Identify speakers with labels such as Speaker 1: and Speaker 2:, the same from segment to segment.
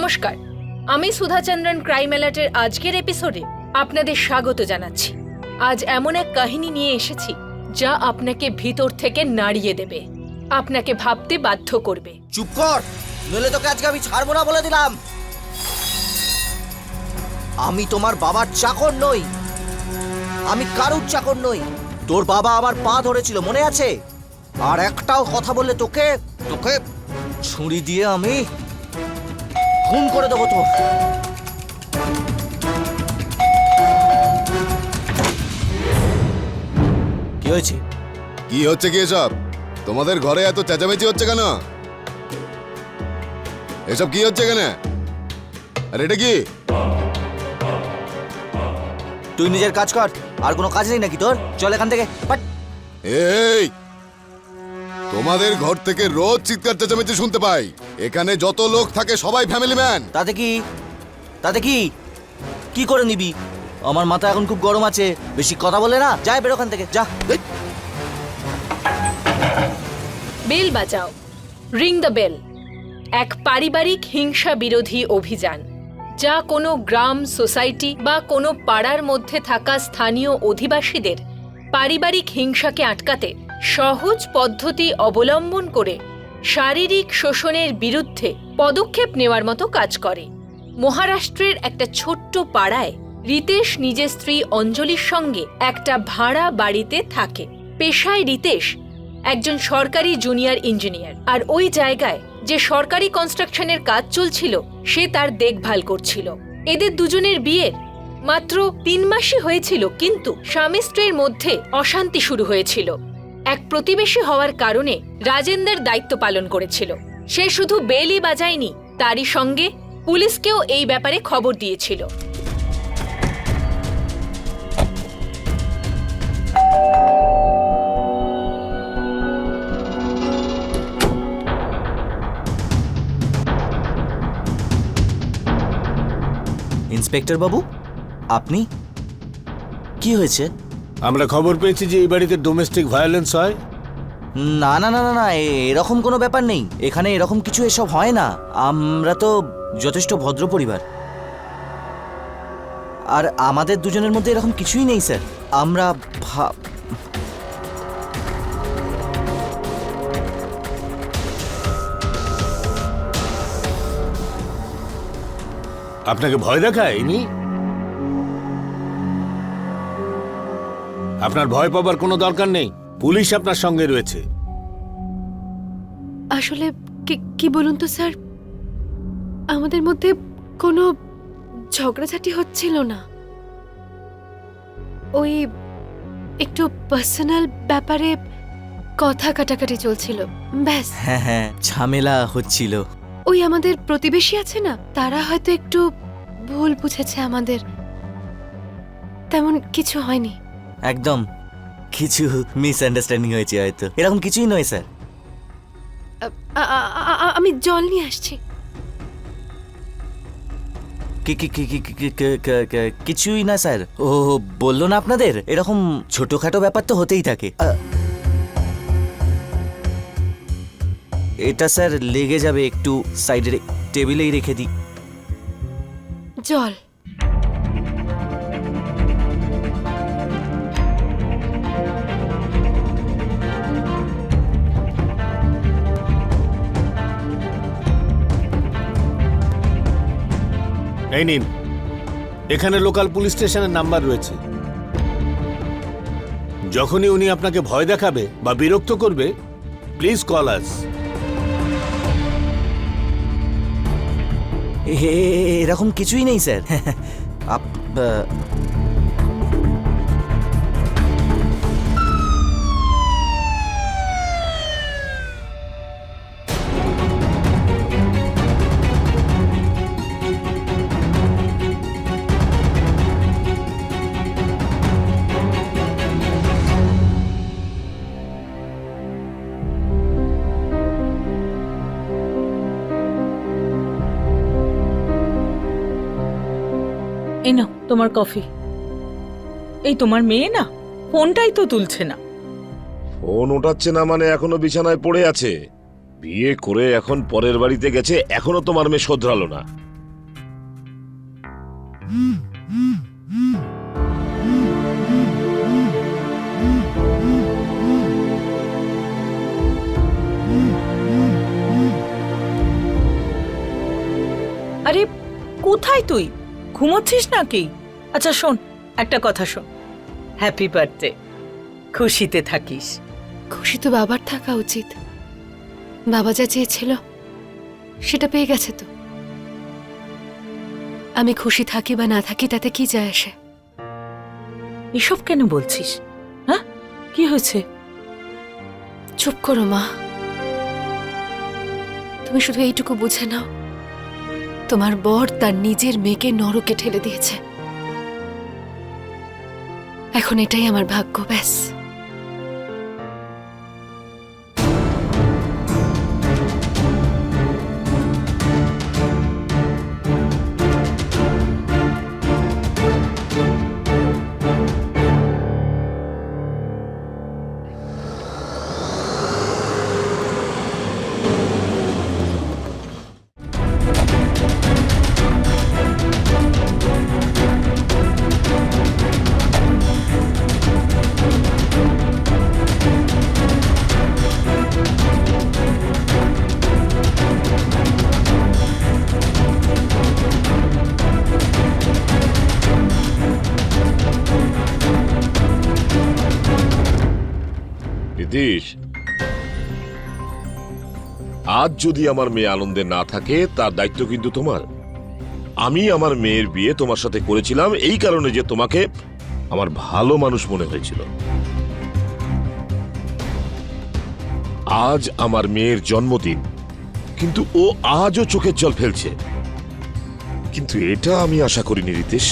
Speaker 1: নমস্কার, আমি সুধাচন্দ্রন ক্রাইম অ্যালার্টের আজকের এপিসোডে আপনাদের স্বাগত জানাচ্ছি। আজ এমন এক কাহিনী নিয়ে এসেছি যা আপনাকে ভিতর থেকে নাড়িয়ে দেবে, আপনাকে ভাবতে বাধ্য করবে।
Speaker 2: চুপ কর, নইলে তোকে আজকে আমি ছাড়বো না বলে দিলাম। আমি তোমার বাবার চাকর নই, আমি কারুর চাকর নই। তোর বাবা আমার পা ধরেছিল, মনে আছে? আর একটাও কথা বললে তোকে তোকে ছুরি দিয়ে আমি খুন করে দেবো তোর। কি হয়েছে?
Speaker 3: কি হচ্ছে কি এসব? তোমাদের ঘরে এত চেঁচামেচি হচ্ছে কেন? এসব কি হচ্ছে কেন? আর এটা কি?
Speaker 2: তুই নিজের কাজ কর, আর কোনো কাজ নেই নাকি তোর? চল এখান থেকে।
Speaker 3: এই, তোমাদের ঘর থেকে রোজ চিৎকার চেঁচামেচি শুনতে পাই। এখানে যত লোক থাকে সবাই ফ্যামিলি ম্যান।
Speaker 2: তাতে কি? তাতে কি? কি করে নিবি? আমার মাথা এখন খুব গরম আছে, বেশি কথা বলে না। যাই বের ওখান থেকে, যা।
Speaker 1: বেল বাজাও, রিং দ্য বেল। এক পারিবারিক হিংসা বিরোধী অভিযান যা কোনো গ্রাম, সোসাইটি বা কোনো পাড়ার মধ্যে থাকা স্থানীয় অধিবাসীদের পারিবারিক হিংসাকে আটকাতে সহজ পদ্ধতি অবলম্বন করে শারীরিক শোষণের বিরুদ্ধে পদক্ষেপ নেওয়ার মতো কাজ করে। মহারাষ্ট্রের একটা ছোট্ট পাড়ায় রিতেশ নিজের স্ত্রী অঞ্জলির সঙ্গে একটা ভাড়া বাড়িতে থাকে। পেশায় রিতেশ একজন সরকারি জুনিয়র ইঞ্জিনিয়ার, আর ওই জায়গায় যে সরকারি কনস্ট্রাকশনের কাজ চলছিল সে তার দেখভাল করছিল। এদের দুজনের বিয়ের মাত্র 3 মাসই হয়েছিল, কিন্তু স্বামী স্ত্রীর মধ্যে অশান্তি শুরু হয়েছিল। এক প্রতিবেশী হওয়ার কারণে রাজেন্দর দায়িত্ব পালন করেছিল। সে শুধু বেলই বাজায়নি, তারই সঙ্গে পুলিশকেও এই ব্যাপারে খবর দিয়েছিল।
Speaker 2: ইন্সপেক্টর বাবু, আপনি? কি হয়েছে?
Speaker 4: আমরা খবর পেয়েছি যে এই বাড়িতে ডোমেস্টিক ভায়োলেন্স হয়।
Speaker 2: না না না না না, এরকম কোনো ব্যাপার নেই। এখানে এরকম কিছু এসব হয় না। আমরা তো যথেষ্ট ভদ্র পরিবার, আর আমাদের দুজনের মধ্যে এরকম কিছুই নেই স্যার। আমরা
Speaker 4: আপনাকে ভয় দেখায়নি? আপনার ভয় পাবার কোনো দরকার নেই, পুলিশ আপনার সঙ্গে রয়েছে।
Speaker 5: আসলে কি বলুন তো স্যার, আমাদের মধ্যে কোনো ঝগড়াঝাটি হচ্ছিল না। ওই একটু পার্সোনাল ব্যাপারে কথা কাটাকাটি চলছিল, ব্যাস।
Speaker 2: হ্যাঁ হ্যাঁ, ঝামেলা হচ্ছিল।
Speaker 5: ওই আমাদের প্রতিবেশী আছে না, তারা হয়তো একটু ভুল বুঝেছে আমাদের, তেমন কিছু হয়নি।
Speaker 2: একদম কিছু মিসআন্ডারস্ট্যান্ডিং হয়েছে হয়তো, এরকম কিছুই নয় স্যার।
Speaker 5: আমি জল নিয়ে আসছি।
Speaker 2: কিছুই না স্যার। ও বললো না আপনাদের, এরকম ছোটখাটো ব্যাপার তো হতেই থাকে। এটা স্যার লেগে যাবে, একটু সাইডে টেবিলেই রেখে দিই।
Speaker 5: জল।
Speaker 4: এই নিন, এখানে লোকাল পুলিশ স্টেশনের নাম্বার রয়েছে। যখনই উনি আপনাকে ভয় দেখাবে বা বিরক্ত করবে, প্লিজ কল আস।
Speaker 2: এরকম কিছুই নেই স্যার।
Speaker 6: এই নাও তোমার কফি। এই তোমার মেয়ে না ফোনটাই তো তুলছে না।
Speaker 7: ফোন ওঠাচ্ছে না মানে এখনো বিছানায় পড়ে আছে। বিয়ে করে এখন পরের বাড়িতে গেছে, এখনো তোমার মেয়ে শোধরালো না।
Speaker 6: আরে কোথায় তুই? ঘুমোচ্ছিস নাকি? আচ্ছা শোন, একটা কথা শোন, হ্যাপি বার্থডে, খুশিতে থাকিস।
Speaker 5: খুশি তো বাবার থাকা উচিত। বাবা যা চেয়েছিল সেটা পেয়ে গেছে তো। আমি খুশি থাকি বা না থাকি তাতে কি যায় আসে?
Speaker 6: এসব কেন বলছিস? হ্যাঁ, কি হয়েছে?
Speaker 5: চুপ করো মা, তুমি শুধু এইটুকু বুঝে নাও, তোমার বর তার নিজের মেয়েকে নরকে ঠেলে দিয়েছে। এখন এটাই আমার ভাগ্য, ব্যাস।
Speaker 7: নীতিশ, আজ যদি আমার মেয়ে আনন্দে না থাকে তার দায়িত্ব কিন্তু তোমার। আমি আমার মেয়ের বিয়ে তোমার সাথে করেছিলাম এই কারণে যে তোমাকে আমার ভালো মানুষ মনে হয়েছিল। আজ আমার মেয়ের জন্মদিন, কিন্তু ও আজও চোখের জল ফেলছে। কিন্তু এটা আমি আশা করিনি রিতেশ।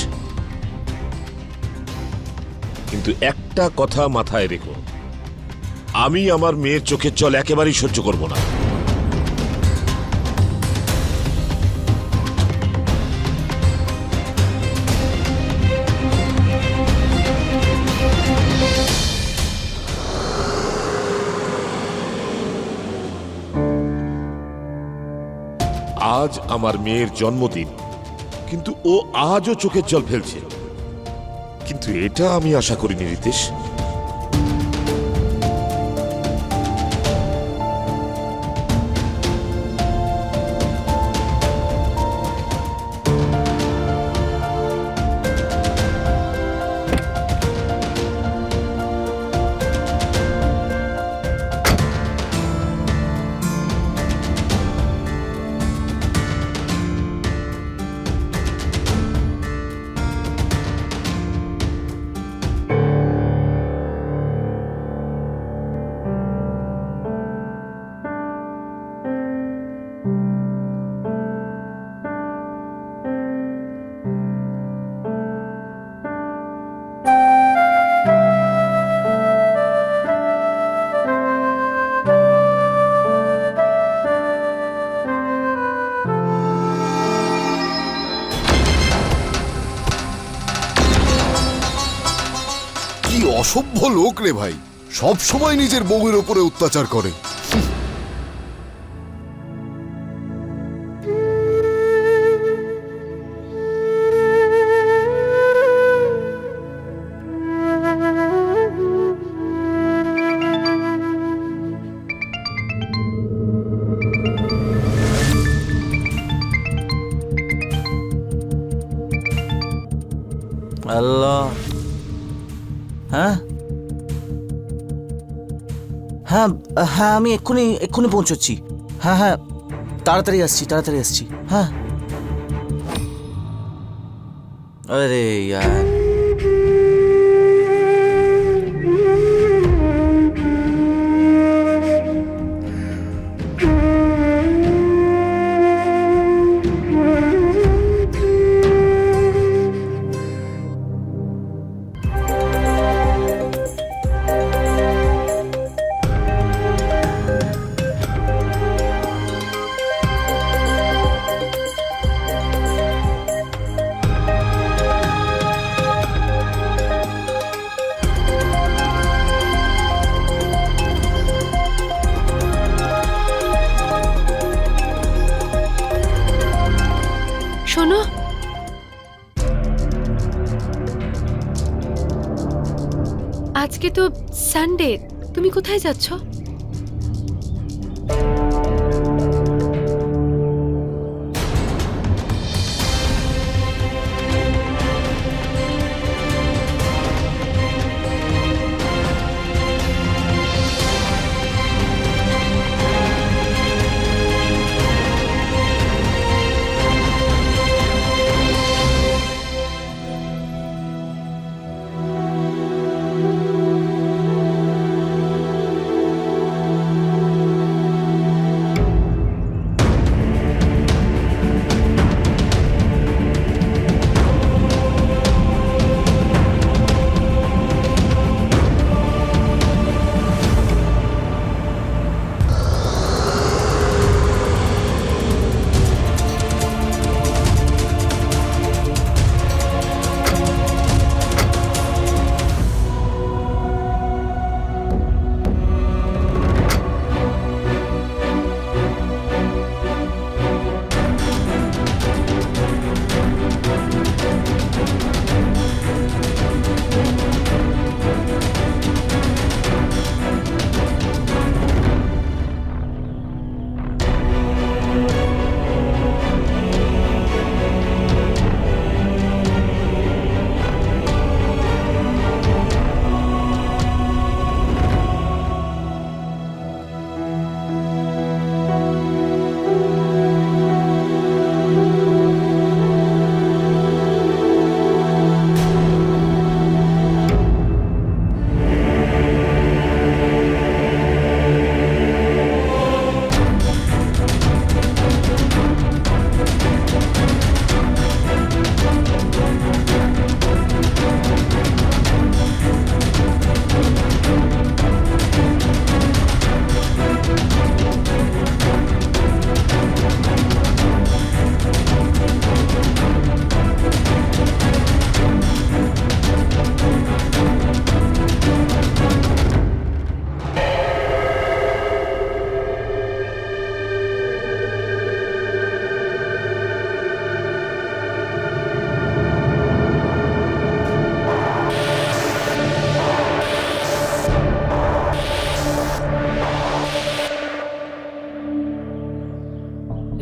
Speaker 7: কিন্তু একটা কথা মাথায় রেখো, আমি আমার মেয়ের চোখের জল একেবারেই সহ্য করব না। আজ আমার মেয়ের জন্মদিন, কিন্তু ও আজও চোখের জল ফেলছে। কিন্তু এটা আমি আশা করিনি রিতেশ।
Speaker 3: কি অসভ্য লোক রে ভাই, সব সময় নিজের বউয়ের উপরে অত্যাচার করে।
Speaker 2: আল্লাহ। হ্যাঁ হ্যাঁ হ্যাঁ, আমি এক্ষুনি এক্ষুনি পৌঁছচ্ছি। হ্যাঁ হ্যাঁ, তাড়াতাড়ি আসছি, তাড়াতাড়ি আসছি। হ্যাঁ। আরে ইয়ার,
Speaker 5: আজকে তো সানডে, তুমি কোথায় যাচ্ছ?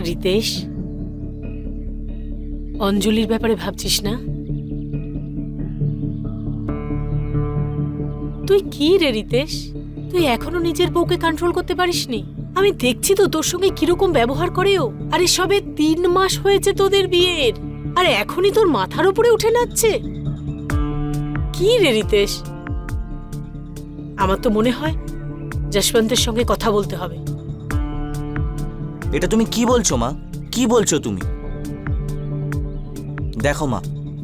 Speaker 8: রিতেশ, অঞ্জলির ব্যাপারে ভাবছিস না? তুই কি রে রিতেশ, তুই এখনো নিজের বউকে কন্ট্রোল করতে পারিসনি? আমি দেখছি তো তোর সঙ্গে কিরকম ব্যবহার করে ও। আরে সবে 3 মাস হয়েছে তোদের বিয়ের, আর এখনই তোর মাথার উপরে উঠে নাচছে। কি রে রিতেশ, আমার তো মনে হয় যশবন্তের সঙ্গে কথা বলতে হবে।
Speaker 2: এটা তুমি কি বলছো মা? কি বলছো তুমি? দেখো মা,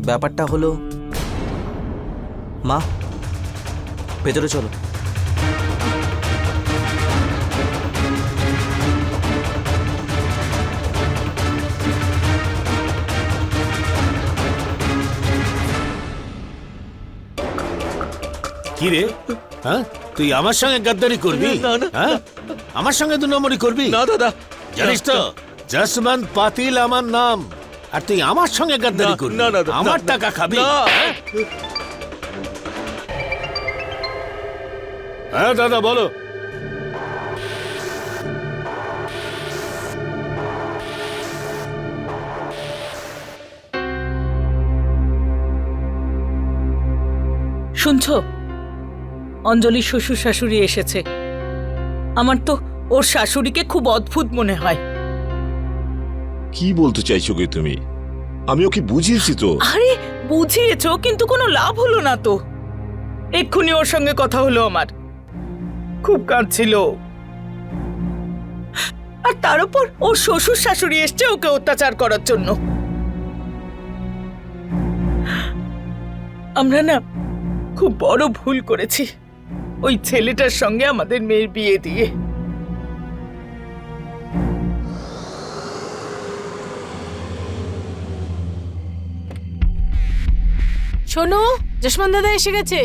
Speaker 2: ব্যাপারটা হলো, মা ভেতরে চলো।
Speaker 4: কি রে, হ্যাঁ তুই আমার সঙ্গে গাদ্দারি করবি? হ্যাঁ আমার সঙ্গে 2 নম্বরই করবি?
Speaker 7: না দাদা,
Speaker 4: জানিস তো যশবন্ত পাতিল আমার নাম, আর তুই আমার সঙ্গে গাদ্দারি করবি?
Speaker 7: না, না, না,
Speaker 4: আমার
Speaker 7: না,
Speaker 4: টাকা খাবি?
Speaker 7: না।
Speaker 4: হ্যাঁ দাদা বলো।
Speaker 6: শুনছো, অঞ্জলির শ্বশুর শাশুড়ি এসেছে। আমার তো ওর শাশুড়িকে খুব অদ্ভুত মনে হয়।
Speaker 7: কি বলতে চাইছো গে তুমি? আমি ওকে বুঝিয়েছি তো।
Speaker 6: আরে বুঝিয়েছো, কিন্তু কোনো লাভ হলো না তো। এক্ষুনি ওর সঙ্গে কথা হলো আমার, খুব কাঁদছিল। আর তার উপর ওর শ্বশুর শাশুড়ি এসছে ওকে অত্যাচার করার জন্য। আমরা না খুব বড় ভুল করেছি ওই ছেলেটার সঙ্গে আমাদের মেয়ের বিয়ে দিয়ে।
Speaker 8: শোনো, যশবন্ত দাদা এসে গেছে।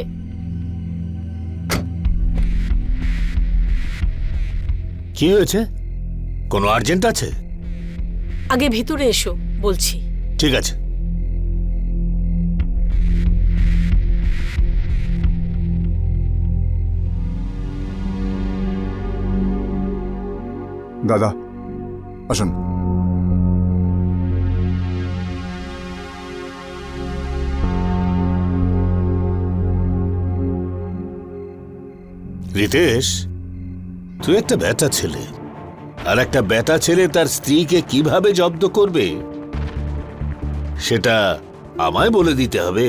Speaker 4: কি হয়েছে? কোনো আর্জেন্ট আছে?
Speaker 8: আগে ভিতরে এসো, বলছি।
Speaker 4: ঠিক আছে।
Speaker 3: দাদা আসুন।
Speaker 4: রিতেশ, তুই একটা বেটা ছেলে, আর একটা বেটা ছেলে তার স্ত্রীকে কিভাবে জব্দ করবে সেটা আমায় বলে দিতে হবে?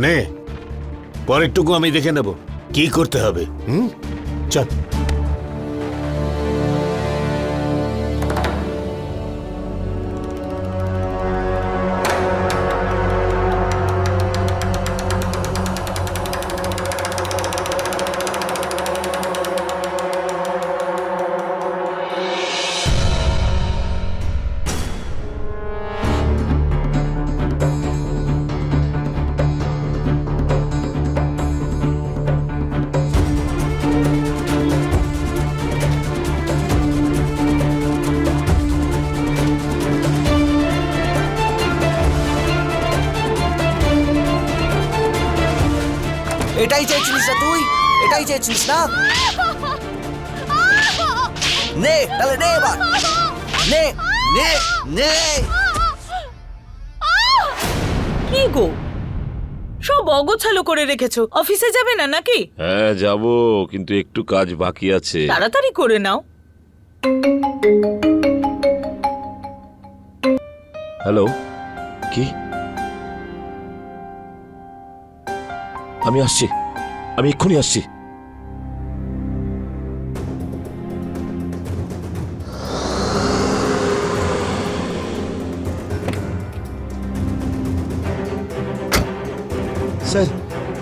Speaker 4: নে, পরেরটুকু আমি দেখে নেব কি করতে হবে। চল।
Speaker 2: এটাই চেয়েছিলিস না তুই? এটাই চেয়েছিলিস না? নে তাহলে নে, এবার নে নে নে।
Speaker 6: কি গো, সব অগোছালো করে রেখেছো, অফিসে যাবে না নাকি?
Speaker 7: হ্যাঁ যাব, কিন্তু একটু কাজ বাকি আছে।
Speaker 6: তাড়াতাড়ি করে নাও।
Speaker 7: হ্যালো, কি? আমি আসছি, আমি এক্ষুনি আসছি। স্যার,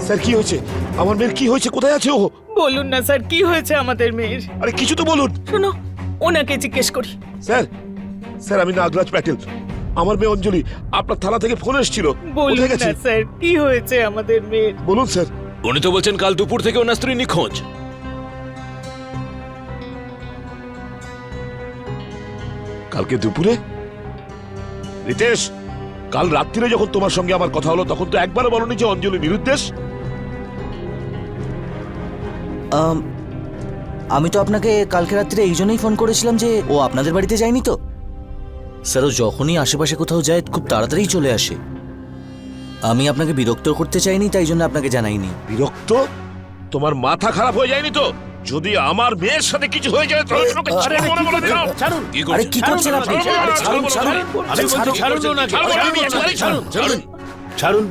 Speaker 7: স্যার কি হয়েছে? আমার মেয়ের কি হয়েছে? কোথায় আছে ও?
Speaker 6: বলুন না স্যার, কি হয়েছে আমাদের মেয়ের?
Speaker 7: আরে কিছু তো বলুন।
Speaker 6: শোনো, ওনাকে জিজ্ঞেস করি।
Speaker 7: স্যার, স্যার আমি নাগরাজ প্যাটেল। আমার মেয়ে অঞ্জলি, আপনার থানা থেকে ফোন এসেছিল।
Speaker 6: বলুন
Speaker 7: কোথায় গেছে?
Speaker 6: না স্যার, কি হয়েছে আমাদের মেয়ের?
Speaker 7: বলুন স্যার।
Speaker 9: উনি তো বলছেন কাল দুপুর থেকে ওনার স্ত্রী নিখোঁজ।
Speaker 7: কালকে দুপুরে? রিতেশ, কাল রাত্রিরে যখন তোমার সঙ্গে আমার কথা হলো তখন তো একবারও বলনি যে অঞ্জলি নিরুদ্দেশ।
Speaker 2: আমি তো আপনাকে কালকে রাত্রে এই জন্যই ফোন করেছিলাম যে ও আপনাদের বাড়িতে যায়নি তো। স্যার, ও যখনই আশেপাশে কোথাও যায় খুব তাড়াতাড়ি চলে আসে। আমি আপনাকে বিরক্ত করতে চাইনি, তাই জন্য আপনাকে জানাইনি।
Speaker 7: বিরক্ত? তোমার মাথা খারাপ হয়ে যায়নি তো? যদি আমার মেয়ের সাথে কিছু হয়ে যায় তাহলে তোমাকে ছেড়ে মনে বলে দিলাম।
Speaker 4: ছাড়ুন।
Speaker 2: আরে কি করছেন আপনি? আরে ছাড়ুন ছাড়ুন।
Speaker 4: আমি বলছি ছাড়ুন ওনাকে। ছাড়ুন। ছাড়ুন।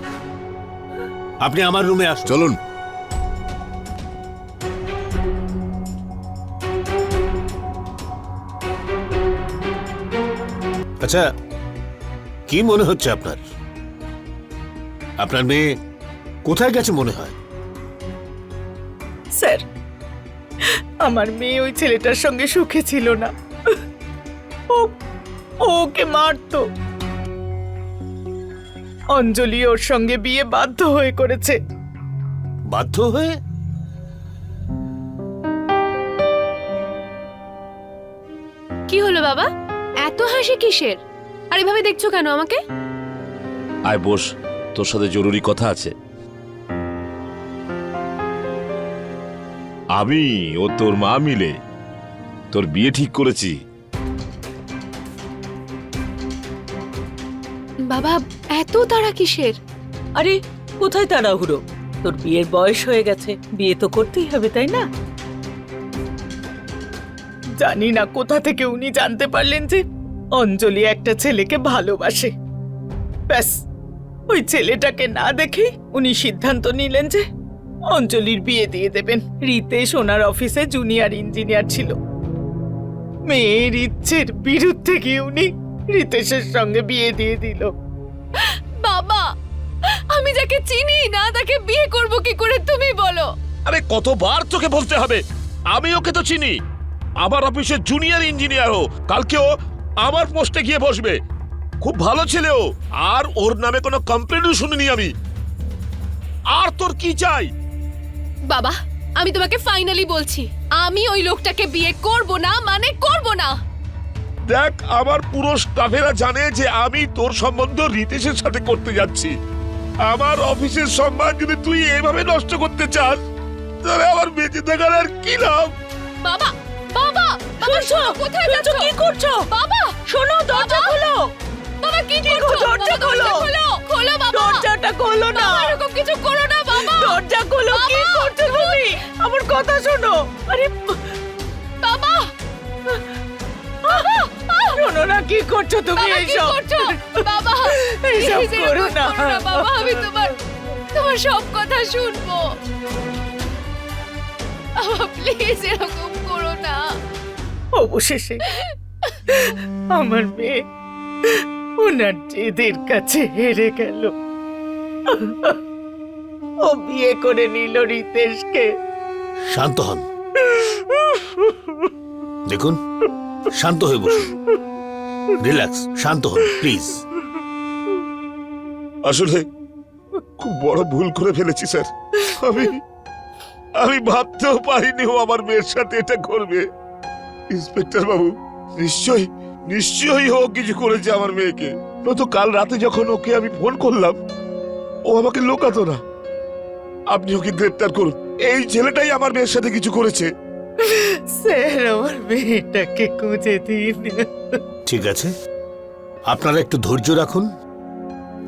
Speaker 4: আপনি আমার রুমে আসুন।
Speaker 3: চলুন।
Speaker 4: আচ্ছা, কি মনে হচ্ছে আপনার? আপনার মেয়ে কোথায় গেছে মনে হয়?
Speaker 6: স্যার, আমার মেয়ে ওই ছেলেটার সঙ্গে সুখে ছিল না। ওকে মারতো। অঞ্জলি ওর সঙ্গে বিয়ে বাধ্য হয়ে করেছে।
Speaker 4: বাধ্য হয়ে?
Speaker 5: কি হলো বাবা, এত হাসি কিসের? আর এভাবে দেখছো কেন আমাকে?
Speaker 7: আয় বস, তোর সাথে জরুরি কথা আছে। আমি ও তোর মা মিলে তোর বিয়ে ঠিক করেছি।
Speaker 5: বাবা, এত তাড়া কিসের?
Speaker 6: আরে কোথায় তাড়াহুড়ো? তোর বিয়ের বয়স হয়ে গেছে, বিয়ে তো করতেই হবে, তাই না? জানি না কোথা থেকে উনি জানতে পারলেন যে অঞ্জলি একটা ছেলেকে ভালোবাসে। ব্যাস, ওই ছেলেটাকে না দেখে উনি সিদ্ধান্ত নিলেন যে অঞ্জলির বিয়ে দিয়ে দেবেন। রিতেশ ওনার অফিসে জুনিয়র ইঞ্জিনিয়ার ছিল। মেয়ের ইচ্ছের বিরুদ্ধে গিয়ে উনি রিতেশের সঙ্গে বিয়ে দিয়ে দিল।
Speaker 5: বাবা, আমি যাকে চিনি না তাকে বিয়ে করব কি করে তুমি বলো?
Speaker 7: আরে কতবার তোকে বলতে হবে? আমি ওকে তো চিনি। আমার অফিসে জুনিয়র ইঞ্জিনিয়ার ও। কালকে ও আমার পোস্টে গিয়ে বসবে। খুব ভালো ছেলে ও, আর ওর নামে কোনো কমপ্লেনও শুনিনি আমি। আর তোর কি চাই?
Speaker 5: বাবা, আমি তোমাকে ফাইনালি বলছি, আমি ওই লোকটাকে বিয়ে করব না, মানে করব না।
Speaker 7: দেখ, আমার পুরো স্টাফেরা জানে যে আমি তোর সম্বন্ধ রিতেশের সাথে করতে যাচ্ছি। আমার অফিসের সম্মান যদি তুই এভাবে নষ্ট করতে চাস তাহলে আমার বেঁচে থাকার আর কি লাভ?
Speaker 1: বাবা বাবা
Speaker 6: শুনছো?
Speaker 1: কোথায়
Speaker 6: শুনছো?
Speaker 1: যাচ্ছো?
Speaker 6: কি করছো?
Speaker 1: বাবা
Speaker 6: শোনো, দরজা খোলো।
Speaker 1: বাবা কি
Speaker 6: কি
Speaker 1: করছো?
Speaker 6: গো, দরজা
Speaker 1: বাবা,
Speaker 6: খোলো।
Speaker 1: খোলো বাবা।
Speaker 6: দরজাটা খোলো না।
Speaker 1: বাবা, এরকম কিছু করো না বাবা।
Speaker 6: দরজা খোলো। কি
Speaker 1: বাবা,
Speaker 6: করছো তুমি? আমার কথা শোনো। আরে
Speaker 1: বাবা
Speaker 6: শোনো না, কি করছো তুমি
Speaker 1: বাবা কি
Speaker 6: এইসব?
Speaker 1: করছো? বাবা
Speaker 6: এইসব
Speaker 1: please, এরকম
Speaker 6: করো না।
Speaker 1: বাবা, আমি তোমার সব কথা শুনবো। বাবা প্লিজ এরকম করো না।
Speaker 6: অবশেষে আমার মেয়ে ওনার জেদের কাছে হেরে গেল। ও বিয়ে করে নিল রিতেশকে।
Speaker 4: শান্ত হন। দেখুন, শান্ত হয়ে বসুন। রিল্যাক্স, শান্ত হন প্লিজ।
Speaker 7: আসলে খুব বড় ভুল করে ফেলেছি স্যার। আমি ভাবতেও পারিনি ও আমার মেয়ের সাথে এটা করবে। ইন্সপেক্টর বাবু, নিশ্চয়ই ও কিছু করেছে আমার মেয়েকে। নয়তো কাল রাতে যখন ওকে আমি ফোন করলাম, ও আমাকে লোকাতো না। আপনি ওকে গ্রেপ্তার করুন। এই ছেলেটাই আমার মেয়ের সাথে কিছু করেছে।
Speaker 6: স্যার, আমার মেয়েটাকে খুঁজে দিন।
Speaker 4: ঠিক আছে, আপনারা একটু ধৈর্য রাখুন,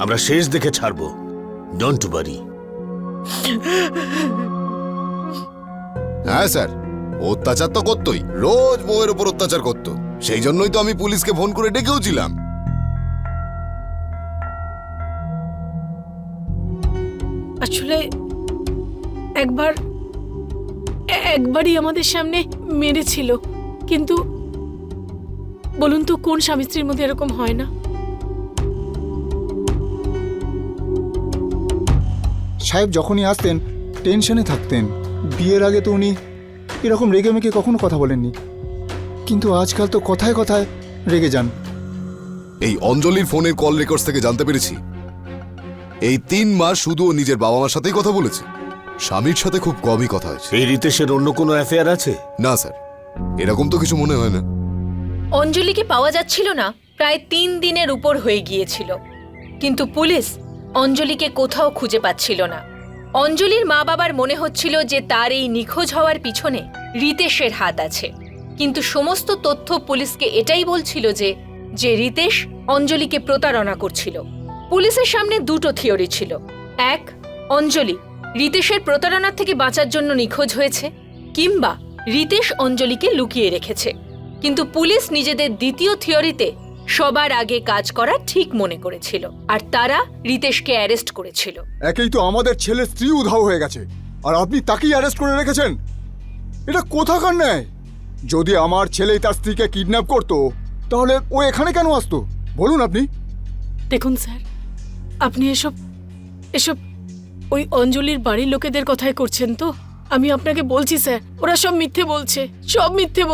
Speaker 4: আমরা শেষ দেখে ছাড়বো। Don't worry.
Speaker 3: হ্যাঁ স্যার, অত্যাচার তো করতোই, রোজ বউয়ের উপর অত্যাচার করতো। সেই জন্যই তো আমি পুলিশকে ফোন করে ডেকেওছিলাম।
Speaker 8: আসলে একবারই আমাদের সামনে মেরেছিল, কিন্তু বলুন তো কোন স্বামী স্ত্রীর মধ্যে এরকম হয় না?
Speaker 10: সাহেব যখনই আসতেন টেনশনে থাকতেন। বিয়ের আগে তো উনি এরকম রেগে মেগে কখনো কথা বলেননি, কিন্তু আজকাল তো কথায় কথায় রেগে যান।
Speaker 3: এই অঞ্জলির ফোনের কল রেকর্ডস থেকে জানতে পেরেছি এই 3 মাস শুধু ও নিজের বাবা মার সাথেই কথা বলেছে, স্বামীর সাথে খুব কমই কথা হয়েছে।
Speaker 4: এই রিতেশের অন্য কোনো অ্যাফেয়ার আছে?
Speaker 3: না স্যার, এরকম তো কিছু মনে হয় না।
Speaker 1: অঞ্জলিকে পাওয়া যাচ্ছিল না প্রায় 3 দিনের উপর হয়ে গিয়েছিল, কিন্তু পুলিশ অঞ্জলিকে কোথাও খুঁজে পাচ্ছিল না। অঞ্জলির মা বাবার মনে হচ্ছিল যে তার এই নিখোঁজ হওয়ার পিছনে রিতেশের হাত আছে, কিন্তু সমস্ত তথ্য পুলিশকে এটাই বলছিল যে রিতেশ অঞ্জলিকে প্রতারণা করছিল। পুলিশের সামনে দুটো থিওরি ছিল। এক, অঞ্জলি রিতেশের প্রতারণা থেকে বাঁচার জন্য নিখোঁজ হয়েছে, কিংবা রিতেশ অঞ্জলিকে লুকিয়ে রেখেছে। কিন্তু পুলিশ নিজেদের দ্বিতীয় থিওরিতে সবার আগে কাজ করা ঠিক মনে করেছিল, আর তারা রিতেশকে অ্যারেস্ট করেছিল।
Speaker 10: একেই তো আমাদের ছেলের স্ত্রী উধাও হয়ে গেছে, আর আপনি তাকেই অ্যারেস্ট করে রেখেছেন। এটা কোথাকার ন্যায়? যদি আমার ছেলেই তার স্ত্রীকে কিডন্যাপ করতো, তাহলে ও এখানে কেন আসতো বলুন আপনি?
Speaker 8: দেখুন স্যার, আপনি এসব ওই অঞ্জলির বাড়ির লোকেদের কথাই করছেন তো? আমি আপনাকে বলছি স্যার, ওরা সব মিথ্যে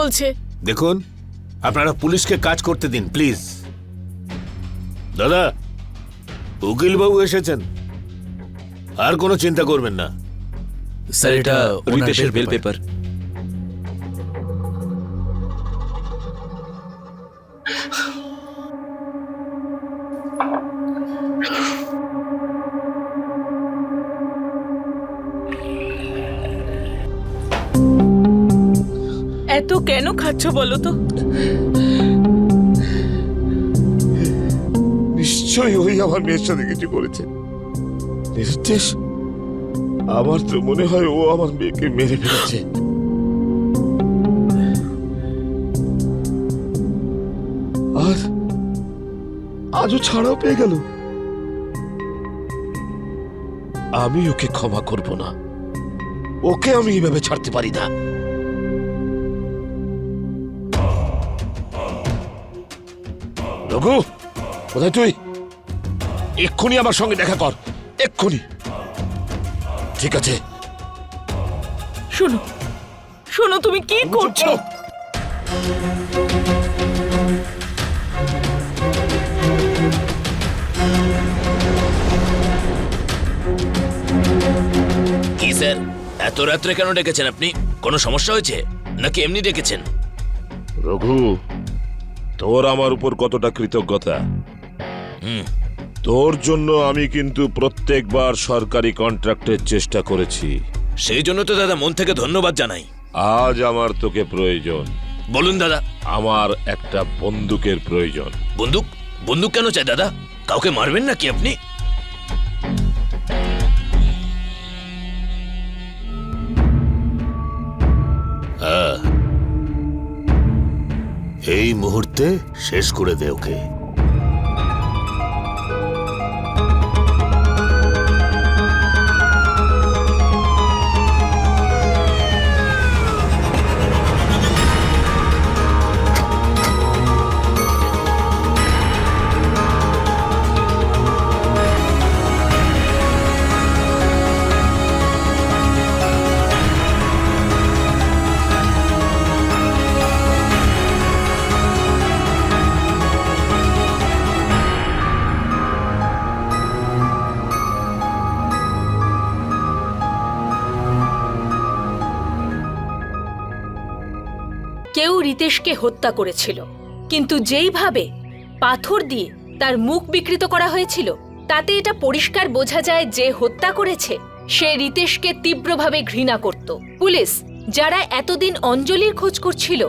Speaker 8: বলছে।
Speaker 4: দেখুন, আপনারা পুলিশকে কাজ করতে দিন প্লিজ। দাদা, উকিল বাবু এসেছেন, আর কোনো চিন্তা করবেন না।
Speaker 9: স্যার, এটা রিতেশের বেল পেপার।
Speaker 6: এত কেন খাচ্ছ বলো তো?
Speaker 7: নিশ্চয়ই ওই আমার মেয়ের সাথে কিছু করেছে। রিতেশ, আমার তো মনে হয় ও আমার মেয়েকে মেরে ফেলেছে। আর আজও ছাড়াও পেয়ে গেল। আমি ওকে ক্ষমা করব না, ওকে আমি এইভাবে ছাড়তে পারি না। রঘু, কোথায় তুই? এক্ষুনি আমার সঙ্গে দেখা কর, এক্ষুনি। ঠিক আছে?
Speaker 6: শোনো, তুমি কি করছো?
Speaker 9: কি স্যার, এত রাত্রে কেন ডেকেছেন আপনি? কোনো সমস্যা হয়েছে নাকি এমনি ডেকেছেন?
Speaker 7: রঘু, তোর আমার উপর কতটা কৃতজ্ঞতা। তোর জন্য আমি কিন্তু প্রত্যেকবার সরকারি কন্ট্রাক্টের চেষ্টা করেছি।
Speaker 9: সেই জন্য তো দাদা মন থেকে ধন্যবাদ জানাই।
Speaker 7: আজ আমার তোকে প্রয়োজন।
Speaker 9: বলুন দাদা।
Speaker 7: আমার একটা বন্দুকের প্রয়োজন।
Speaker 9: বন্দুক? বন্দুক কেন চাই দাদা? কাউকে মারবেন নাকি আপনি?
Speaker 4: হ্যাঁ, এই মুহূর্তে শেষ করে দে ওকে।
Speaker 1: কেউ রিতেশকে হত্যা করেছিল, কিন্তু যেইভাবে পাথর দিয়ে তার মুখ বিকৃত করা হয়েছিল তাতে এটা পরিষ্কার বোঝা যায় যে হত্যা করেছে সে রিতেশকে তীব্রভাবে ঘৃণা করত। পুলিশ যারা এতদিন অঞ্জলির খোঁজ করছিল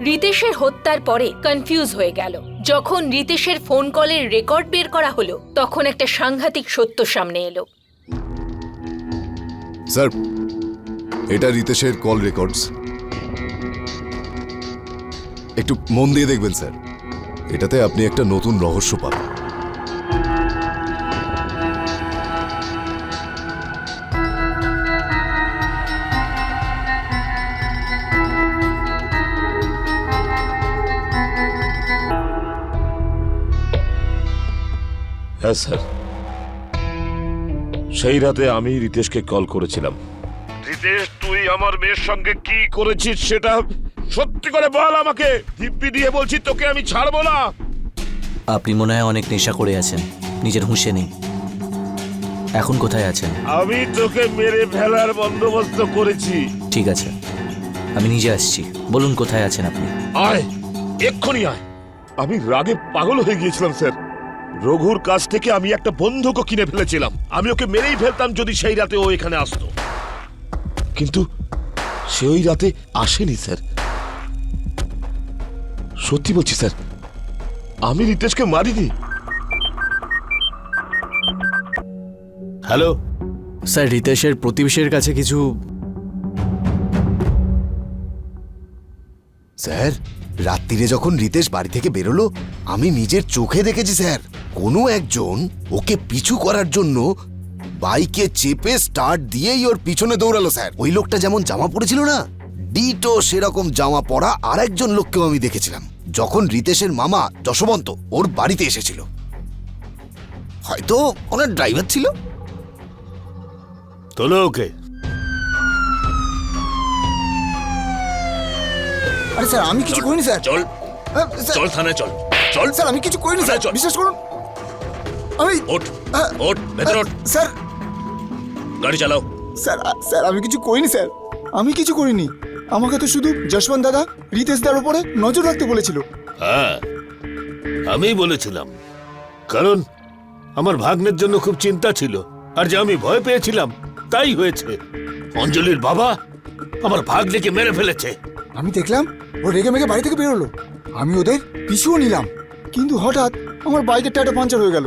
Speaker 1: রিতেশের হত্যার পরে কনফিউজ হয়ে গেল। যখন রিতেশের ফোন কলের রেকর্ড বের করা হলো তখন একটা সাংঘাতিক সত্য সামনে এলো।
Speaker 3: স্যার, এটা রিতেশের কল রেকর্ডস। একটু মন দিয়ে দেখবেন স্যার, এটাতে আপনি একটা নতুন রহস্য পাবেন।
Speaker 7: হ্যাঁ স্যার, সেই রাতে আমি রিতেশকে কল করেছিলাম। রিতেশ, তুই আমার মেয়ের সঙ্গে কি করেছিস সেটা সত্যি করে বল আমাকে। দিব্যি দিয়ে বলছি, তোকে আমি ছাড়বো না।
Speaker 2: আপনি মনে হয় অনেক নেশা করে আছেন, নিজের হুঁশে নেই। এখন কোথায় আছেন?
Speaker 7: আমি তোকে মেরে ফেলার বন্দোবস্ত করেছি।
Speaker 2: ঠিক আছে, আমি নিজে আসছি। বলুন কোথায় আছেন আপনি?
Speaker 7: আয়, এক্ষুনি আয়। আমি রাগে পাগল হয়ে গিয়েছিলাম স্যার। রঘুর কাছ থেকে আমি একটা বন্দুকও কিনে ফেলেছিলাম। আমি ওকে মেরেই ফেলতাম যদি সেই রাতে ও এখানে আসতো, কিন্তু সে ওই রাতে আসেনি স্যার। সত্যি বলছি স্যার, আমি রিতেশকে মারিনি।
Speaker 4: হ্যালো
Speaker 2: স্যার, রিতেশের প্রতিবেশীর কাছে কিছু।
Speaker 3: স্যার, রাত্রিরে যখন রিতেশ বাড়ি থেকে বেরোলো আমি নিজের চোখে দেখেছি স্যার, কোনো একজন ওকে পিছু করার জন্য বাইকে চেপে স্টার্ট দিয়েই ওর পিছনে দৌড়ালো স্যার। ওই লোকটা যেমন জামা পরেছিল না, ডিটো সেরকম জামা পরা আর একজন লোককেও আমি দেখেছিলাম যখন রিতেশের মামা যশবন্ত ওর বাড়িতে এসেছিল। হয়তো ওনার ড্রাইভার ছিল।
Speaker 4: তোলো ওকে।
Speaker 10: আরে স্যার, আমি কিছু করিনি স্যার।
Speaker 9: চল
Speaker 10: স্যার,
Speaker 9: চল থানায় চল। চল
Speaker 10: স্যার, আমি কিছু করিনি স্যার,
Speaker 9: চল।
Speaker 10: বিশ্বাস করুন। আমি
Speaker 9: ওঠ ওঠ, ভেতর ওঠ।
Speaker 10: স্যার,
Speaker 9: গাড়ি চালাও।
Speaker 10: স্যার, স্যার, আমি কিছু করিনি স্যার, আমি কিছু করিনি। আমাকে তো শুধু যশবন্ত দাদা রিতেশ দার উপরে নজর রাখতে বলেছিল।
Speaker 4: হ্যাঁ, আমি বলেছিলাম, কারণ আমার ভাগ্নের জন্য খুব চিন্তা ছিল, আর যে আমি ভয় পেয়েছিলাম তাই হয়েছে। অঞ্জলির বাবা আমার ভাগ্নেকে মেরে ফেলেছে।
Speaker 10: আমি দেখলাম ও রেগে মেগে বাড়ি থেকে বেরোলো, আমি ওদের পিছুও নিলাম, কিন্তু হঠাৎ আমার বাইকের টাটা পাঞ্চার হয়ে গেল,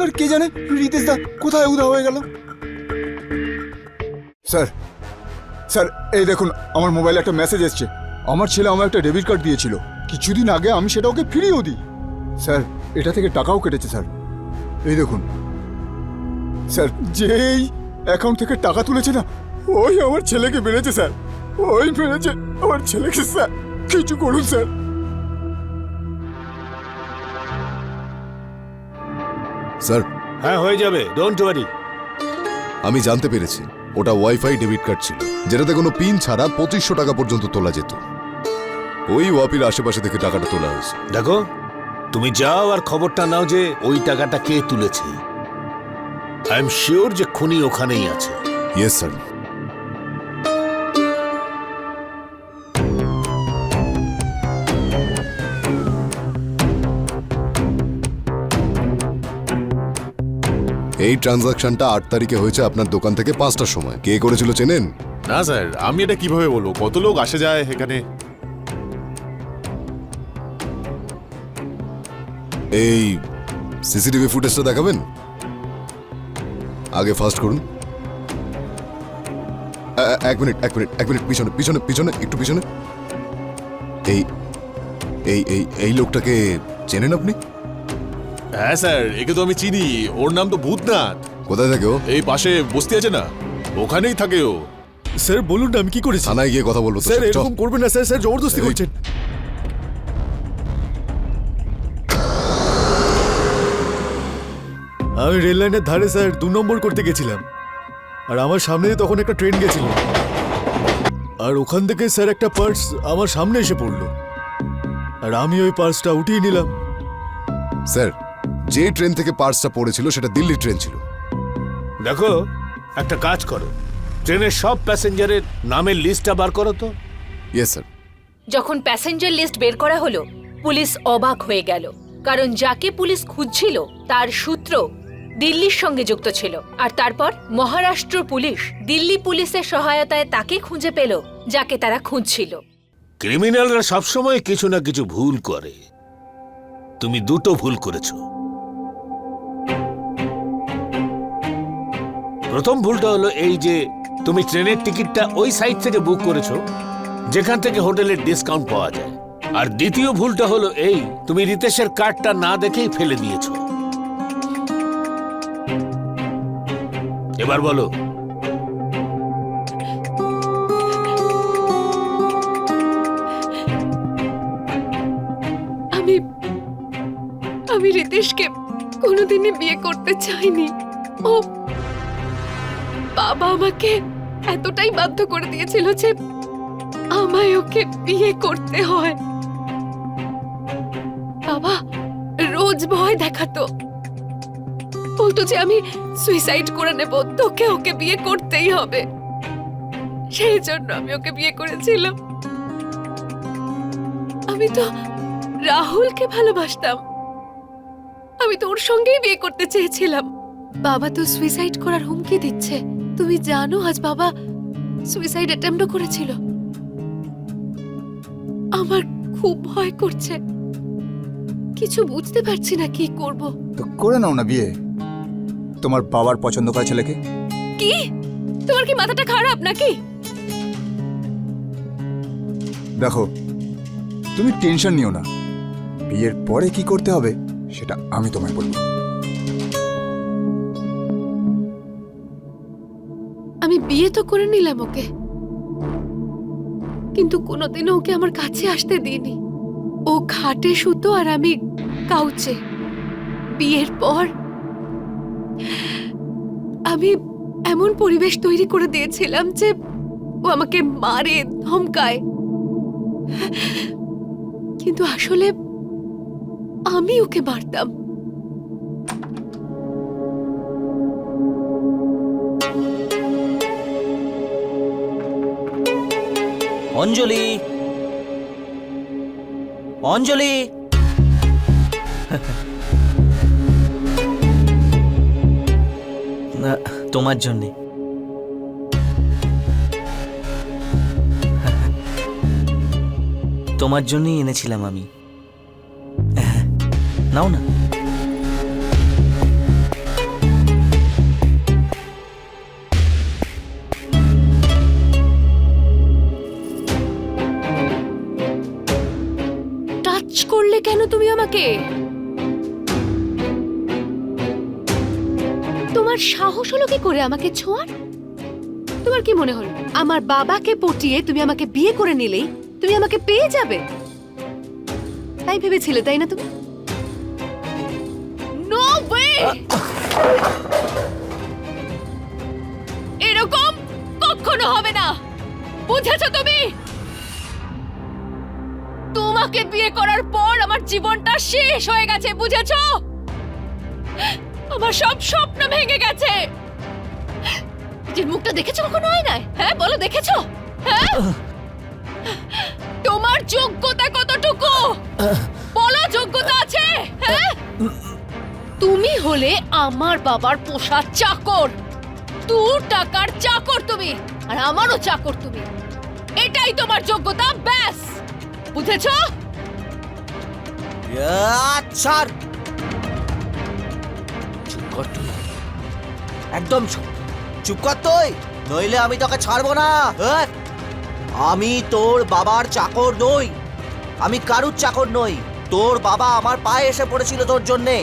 Speaker 10: আর কে জানে রিতেশ দা কোথায় উধাও হয়ে গেল। স্যার, স্যার, এই দেখুন আমার মোবাইলে একটা মেসেজ এসছে। আমার ছেলে আমার একটা ডেবিট কার্ড দিয়েছিল, কিছুদিন আগে আমি সেটা ওকে ফিরিয়েও দিই। স্যার, এটা থেকে টাকাও কেটেছে স্যার, এই দেখুন। স্যার, যেই অ্যাকাউন্ট থেকে টাকা তুলেছে না, ওই আমার ছেলেকে মেরেছে স্যার, ওই মেরেছে আমার ছেলেকে। স্যার, কিছু করুন স্যার।
Speaker 3: স্যার,
Speaker 4: হ্যাঁ, হয়ে যাবে, ডোন্ট ওয়ারি।
Speaker 3: আমি জানতে পেরেছি ওটা ওয়াইফাই ডেবিট কার্ড ছিল, যেটাতে কোনো পিন ছাড়া 2500 টাকা পর্যন্ত তোলা যেত। ওই ওয়াপির আশেপাশে থেকে টাকাটা তোলা হয়েছে।
Speaker 4: দেখো, তুমি যাও আর খবরটা নাও যে ওই টাকাটা কে তুলেছে। আই এম শিওর যে খুনি ওখানেই আছে।
Speaker 3: Yes sir. এই ট্রানজাকশনটা 8 তারিখে হয়েছে আপনার দোকান থেকে 5টার সময়। কে করেছিল চেনেন?
Speaker 11: না স্যার, আমি এটা কিভাবে বলবো? কত লোক আসে যায় এখানে।
Speaker 3: এই সিসিটিভি ফুটেজটা দেখাবেন? আগে ফাস্ট করুন। এক মিনিট পিছনে পিছনে পিছনে, একটু পিছনে। এই এই এই এই লোকটাকে চেনেন আপনি?
Speaker 11: হ্যাঁ স্যার, একে তো আমি চিনি। ওর নাম তো ভূতনাথ।
Speaker 3: কোথায় থাকে ও?
Speaker 11: এই পাশে বস্তি আছে না, ওখানেই থাকে ও। স্যার বলুন না আমি কি করেছি?
Speaker 3: থানায় গিয়ে কথা বলবো।
Speaker 11: স্যার এরকম করবেন না স্যার, স্যার জবরদস্তি
Speaker 3: এই-
Speaker 11: করছেন। আমি রেল লাইনের ধারে স্যার 2 নম্বর করতে গেছিলাম, আর আমার সামনে তখন একটা ট্রেন গেছিল, আর ওখান থেকে স্যার একটা পার্স আমার সামনে এসে পড়লো, আর আমি ওই পার্সটা উঠিয়ে নিলাম।
Speaker 3: স্যার, যে ট্রেন থেকে পার্সটা পড়েছিল সেটা দিল্লি ট্রেন ছিল।
Speaker 4: দেখো, একটা কাজ করো, ট্রেনের সব প্যাসেঞ্জারের নামের লিস্টটা বার করো তো।
Speaker 3: Yes sir.
Speaker 1: যখন প্যাসেঞ্জার লিস্ট বের করা হলো, পুলিশ অবাক হয়ে গেল, কারণ যাকে পুলিশ খুঁজছিল তার সূত্র দিল্লির সঙ্গে যুক্ত ছিল। আর তারপর মহারাষ্ট্র পুলিশ দিল্লি পুলিশের সহায়তায় তাকে খুঁজে পেল যাকে তারা খুঁজছিল।
Speaker 4: ক্রিমিনালরা সবসময় কিছু না কিছু ভুল করে। তুমি দুটো ভুল করেছো। প্রথম ভুলটা হলো এই যে তুমি ট্রেনের টিকিটটা ওই সাইট থেকে বুক করেছো যেখান থেকে হোটেলের ডিসকাউন্ট পাওয়া যায়। আর দ্বিতীয় ভুলটা হলো এই, তুমি রিতেশের কার্ডটা না দেখেই ফেলে দিয়েছো। এবার বলো।
Speaker 5: আমি রিতেশকে কোনোদিনই বিয়ে করতে চাইনি। ও বাবা আমাকে এতটাই বাধ্য করে দিয়েছিল যে আমায় ওকে বিয়ে করতে হয়। বাবা রোজ ভয় দেখাতো, বলতো যে আমি সুইসাইড করে নেব, তোকে ওকে বিয়ে করতেই হবে। সেই জন্য আমি ওকে বিয়ে করেছিলাম। আমি তো রাহুলকে ভালোবাসতাম, আমি তো ওর সঙ্গেই বিয়ে করতে চেয়েছিলাম। বাবা তো সুইসাইড করার হুমকি দিচ্ছে। তুমি জানো আজ বাবা সুইসাইড অ্যাটেম্পটও করেছিল। আমার খুব ভয় করছে, কিছু বুঝতে পারছি না কি করব।
Speaker 10: তো করে নাও না বিয়ে, তোমার বাবার পছন্দ করা ছেলেকে।
Speaker 5: কি তোমার কি মাথাটা খারাপ নাকি?
Speaker 10: দেখো, তুমি টেনশন নিও না, বিয়ের পরে কি করতে হবে সেটা আমি তোমায় বলবো।
Speaker 5: আমি বিয়ে তো করে নিলাম ওকে, কিন্তু কোনোদিনও ওকে আমার কাছে আসতে দিইনি। ও খাটে শুতো আর আমি কাউচে। বিয়ের পর আমি এমন পরিবেশ তৈরি করে দিয়েছিলাম যে ও আমাকে মারে, ধমকায়, কিন্তু আসলে আমি ওকে মারতাম।
Speaker 2: অঞ্জলি, অঞ্জলি,
Speaker 12: তোমার জন্যে। তোমার জন্যই এনেছিলাম আমি। নাও না।
Speaker 5: টাচ করলে কেন তুমি আমাকে? তোমার সাহস হলো কি করে আমাকে ছোঁয়ার? তোমার কি মনে হলো আমার বাবাকে পটিয়ে তুমি আমাকে বিয়ে করে নিলেই তুমি আমাকে পেয়ে যাবে? তাই ভেবেছিলে, তাই না? তুমি নো ওয়ে, এরকম কখনো হবে না, বুঝেছো তুমি? তোমাকে বিয়ে করার পর আমার জীবনটা শেষ হয়ে গেছে, বুঝেছো? আমার সব স্বপ্ন ভেঙে গেছে। যে মুখটা দেখেছো কখনো আয়নায়? হ্যাঁ বলো, দেখেছো? হ্যাঁ, তোমার যোগ্যতা কতটুকু বলো? যোগ্যতা আছে? হ্যাঁ, তুমি হলে আমার বাবার পোষা চাকর, ফালতু টাকার চাকর তুমি, আর আমারও চাকর তুমি। এটাই তোমার যোগ্যতা, ব্যাস। বুঝেছো?
Speaker 2: ছাড়, চুপ কর তুই, একদম চুপ কর তুই, নইলে আমি তোকে ছাড়বো না। আমি তোর বাবার চাকর নই, আমি কারুর চাকর নই। তোর বাবা আমার পায়ে এসে পড়েছিল তোর জন্যে,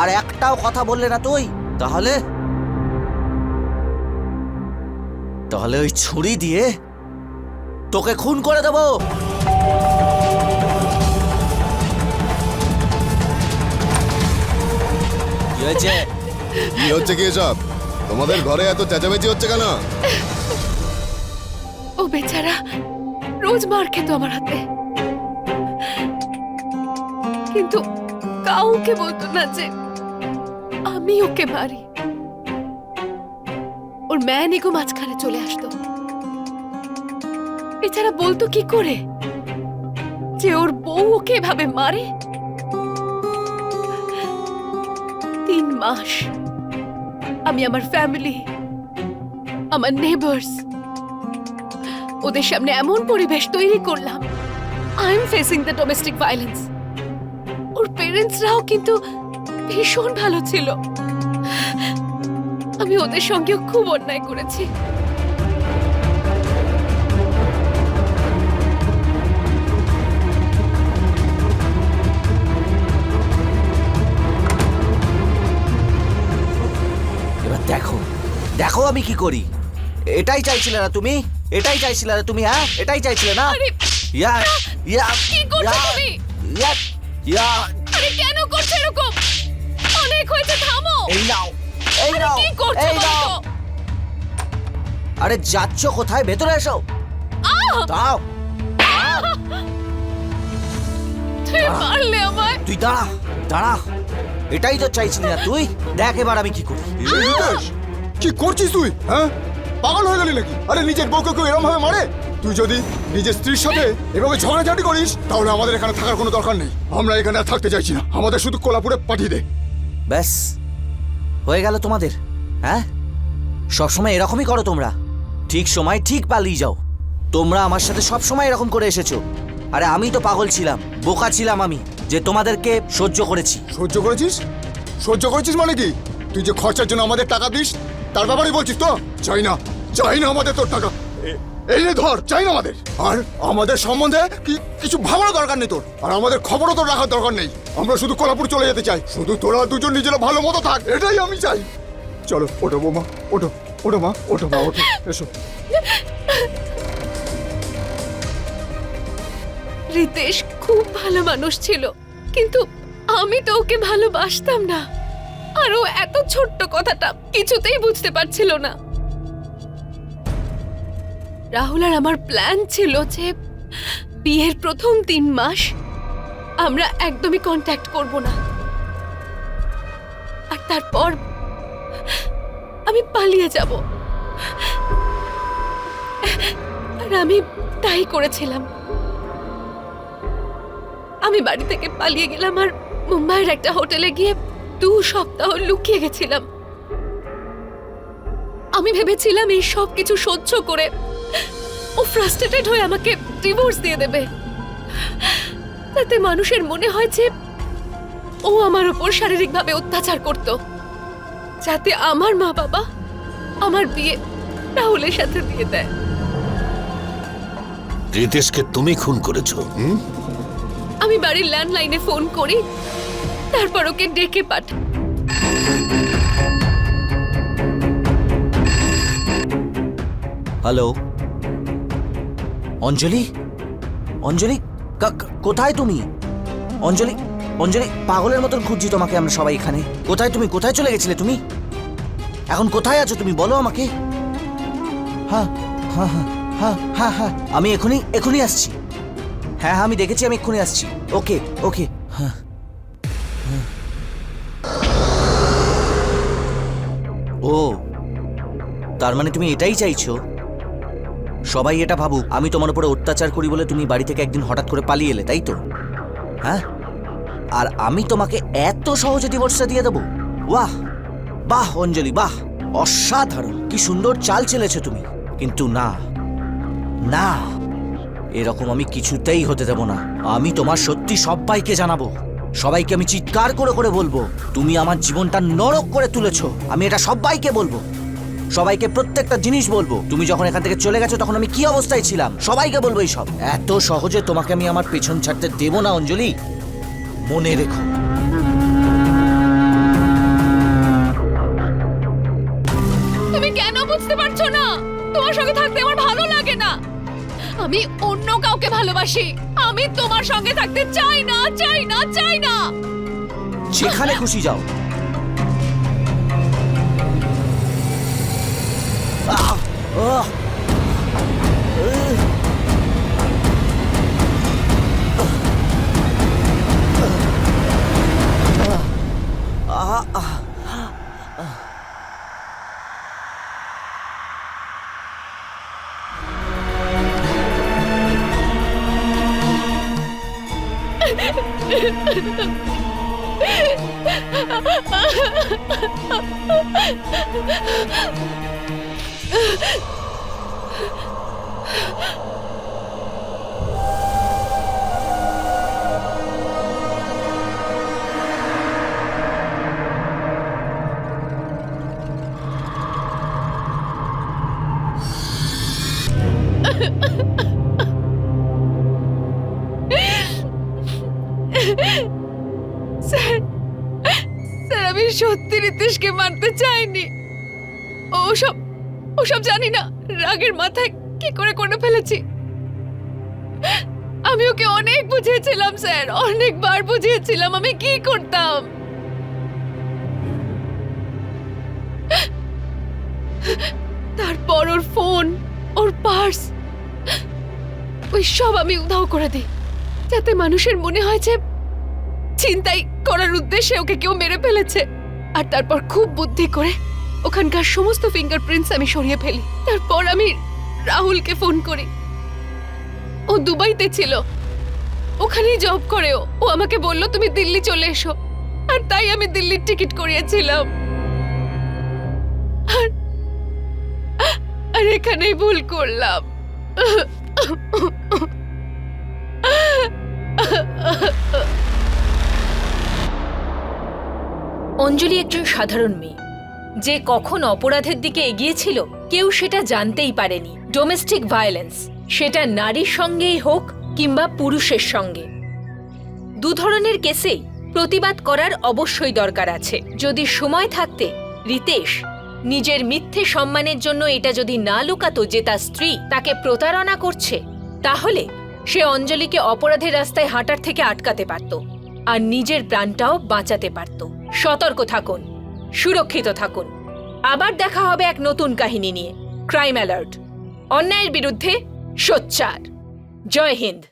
Speaker 2: আর একটাও কথা বললে না তুই। তাহলে তাহলে ওই ছুরি দিয়ে তোকে খুন করে দেবো। কি হয়েছে?
Speaker 3: কি হচ্ছে কি এসব? তোমাদের ঘরে এত চেঁচামেচি হচ্ছে কেন?
Speaker 5: ও বেচারা রোজ মার খেত আমার হাতে, কিন্তু কাউকে বলতো না যে আমি ওকে মারি। ওর ম্যান ইগো মাঝখানে চলে আসতো। বেচারা বলতো কি করে যে ওর বউ ওকে এভাবে মারে। 3 মাস আমি আমার ফ্যামিলি, আমার নেবার্স, ওদের সামনে এমন পরিবেশ তৈরি করলাম, I am facing the domestic violence. ওর পেরেন্টসরাও কিন্তু ভীষণ ভালো ছিল। আমি ওদের সঙ্গেও খুব অন্যায় করেছি।
Speaker 2: এবার দেখো দেখো আমি কি করি। এটাই চাইছিলে না তুমি? এটাই চাইছিলে না তুমি? হ্যাঁ, এটাই চাইছিলে না?
Speaker 5: আরে
Speaker 2: ইয়া ইয়া
Speaker 5: কি করছো তুমি?
Speaker 2: ইয়া ইয়া
Speaker 5: আরে কেন করছো এরকম? অনেক হয়েছে, থামো।
Speaker 2: এই নাও, এই
Speaker 5: আরে
Speaker 2: নাও,
Speaker 5: কি করছো
Speaker 2: এই নাও।
Speaker 5: বলো?
Speaker 2: আরে যাচ্ছ কোথায়? ভেতরে এসো। দাও,
Speaker 5: তুই মারলে আমায়।
Speaker 2: তুই দাঁড়া দাঁড়া, এটাই তো চাইছিলি না তুই? দেখ এবার আমি কি করি।
Speaker 10: রিতেশ, কি করছিস তুই? হ্যাঁ, পাগল হয়ে গেলি নাকি? আরে নিজের বউকে কেউ এরম ভাবে মারে? তুই যদি নিজের স্ত্রীর সাথে এভাবে ঝগড়াঝাটি করিস তাহলে আমাদের এখানে থাকার কোনো দরকার নেই। আমরা এখানে আর থাকতে চাইছি না, আমাদের শুধু কোলাপুরে পাঠিয়ে দে।
Speaker 2: ব্যাস হয়ে গেল তোমাদের? হ্যাঁ, সবসময় এরকমই করো তোমরা, ঠিক সময় ঠিক পালিয়ে যাও। তোমরা আমার সাথে সবসময় এরকম করে এসেছো। আরে আমি তো পাগল ছিলাম, বোকা ছিলাম আমি, যে তোমাদেরকে সহ্য করেছি।
Speaker 10: সহ্য করেছিস? সহ্য করেছিস মানে কি? তুই যে খরচার জন্য আমাদের টাকা দিস তার ব্যাপারেই বলছিস তো? চাই না, চাই না আমাদের তোর টাকা। এই নে ধর, চাই না আমাদের। আর আমাদের সম্বন্ধে কিছু ভাবারও দরকার নেই তোর, আর আমাদের খবরও তোর রাখার দরকার নেই। আমরা শুধু কোলাপুর চলে যেতে চাই, শুধু তোরা দুজন নিজেরা ভালো মতো থাক, এটাই আমি চাই। চলো ওঠো বৌমা, ওঠো, ওঠো মা, ওঠো মা, ওঠো, এসো।
Speaker 5: রিতেশ খুব ভালো মানুষ ছিল, কিন্তু আমি তো ওকে ভালোবাসতাম না। আর ও এত ছোট্ট কথাটা কিছুতেই বুঝতে পারছিল না। রাহুল আর আমার প্ল্যান ছিল যে বিয়ের প্রথম 3 মাস আমরা একদমই কন্ট্যাক্ট করব না, আর তারপর আমি পালিয়ে যাব। আর আমি তাই করেছিলাম। আমি বাড়ি থেকে পালিয়ে গেলাম আর মুম্বাইয়ের একটা হোটেলে গিয়ে 2 সপ্তাহ লুকিয়ে গেছিলাম। আমি ভেবেছিলাম এই সব কিছু সহ্য করে ও ফ্রাস্ট্রেটেড হয়ে আমাকে ডিভোর্স দিয়ে দেবে, তাতে মানুষের মনে হয় যে ও আমার উপর শারীরিকভাবে অত্যাচার করত, যাতে আমার মা বাবা আমার বিয়ে রাহুলের সাথে দিয়ে দেয়।
Speaker 4: রিতেশকে তুমি খুন করেছো?
Speaker 5: আমি বাড়ির ল্যান্ডলাইনে ফোন করি, তারপর ওকে ডেকে পাঠাই।
Speaker 2: হ্যালো অঞ্জলি, অঞ্জলি কোথায় তুমি? অঞ্জলি, অঞ্জলি পাগলের মতন খুঁজছি তোমাকে আমরা সবাই এখানে। কোথায় তুমি? কোথায় চলে গেছিলে তুমি? এখন কোথায় আছো তুমি বলো আমাকে। হ্যাঁ হ্যাঁ হ্যাঁ হ্যাঁ হ্যাঁ হ্যাঁ, আমি এখনই আসছি। হ্যাঁ হ্যাঁ, আমি দেখেছি, আমি এক্ষুনি আসছি। ওকে ওকে। হ্যাঁ, ও তার মানে তুমি এটাই চাইছো সবাই এটা ভাবুক আমি তোমার উপরে অত্যাচার করি বলে তুমি বাড়ি থেকে একদিন হঠাৎ করে পালিয়ে এলে, তাই তো? হ্যাঁ, আর আমি তোমাকে এত সহজে ডিভোর্সটা দিয়ে দেবো? বাহ বাহ অঞ্জলি বাহ। অসাধারণ, কি সুন্দর চাল চেলেছো তুমি। কিন্তু না না, এরকম আমি কিছুতেই হতে দেব না। আমি তোমার সত্যি সবাইকে জানাবো, সবাইকে আমি চিৎকার করে করে বলবো তুমি আমার জীবনটা নরক করে তুলেছো। আমি এটা সবাইকে বলবো, সবাইকে প্রত্যেকটা জিনিস বলবো। তুমি যখন এখান থেকে চলে গেছো তখন আমি কি অবস্থায় ছিলাম সবাইকে বলবো এইসব। এত সহজে তোমাকে আমি আমার পেছন ছাড়তে দেব না অঞ্জলি, মনে রেখো।
Speaker 5: তুমি কেন বুঝতে পারছো না? তোমার সঙ্গে থাকতে আমার ভালো লাগে না। আমি অন্য কাউকে ভালোবাসি। আমি তোমার সঙ্গে থাকতে চাই না, চাই না, চাই না।
Speaker 2: যেখানে খুশি যাও। আহ! আহ!
Speaker 5: স্যার, স্যার, আমি সত্যি রিতেশকে মারতে চাইনি। ওসব জানি না, রাগের মাথায় কি করে করে ফেলেছি। আমি ওকে অনেক বুঝিয়েছিলাম স্যার, অনেকবার বুঝিয়েছিলাম আমি কি করতাম। তারপর ওর ফোন, ওর পার্স, ওই সব আমি উধাও করে দিই, যাতে মানুষের মনে হয় যে ছিনতাই করার উদ্দেশ্যে ওকে কেউ মেরে ফেলেছে। আর তারপর খুব বুদ্ধি করে ওখানকার সমস্ত ফিঙ্গারপ্রিন্টস আমি সরিয়ে ফেলি। তারপর আমি রাহুলকে ফোন করি। ও দুবাইতে ছিল, ওখানেই জব করে। ও আমাকে বলল তুমি দিল্লি চলে এসো, আর তাই আমি দিল্লির টিকিট করিয়েছিলাম। আর এখানেই ভুল করলাম।
Speaker 1: অঞ্জলি একজন সাধারণ মেয়ে, যে কখন অপরাধের দিকে এগিয়েছিল কেউ সেটা জানতেই পারেনি। ডোমেস্টিক ভায়োলেন্স, সেটা নারীর সঙ্গেই হোক কিংবা পুরুষের সঙ্গে, দু ধরনের কেসেই প্রতিবাদ করার অবশ্যই দরকার আছে। যদি সময় থাকতে রিতেশ নিজের মিথ্যে সম্মানের জন্য এটা যদি না লুকাতো যে তার স্ত্রী তাকে প্রতারণা করছে, তাহলে সে অঞ্জলিকে অপরাধের রাস্তায় হাঁটার থেকে আটকাতে পারত আর নিজের প্রাণটাও বাঁচাতে পারত। সতর্ক থাকুন, সুরক্ষিত থাকুন। আবার দেখা হবে এক নতুন কাহিনী নিয়ে। ক্রাইম অ্যালার্ট, অন্যায়ের বিরুদ্ধে সোচ্চার। জয় হিন্দ।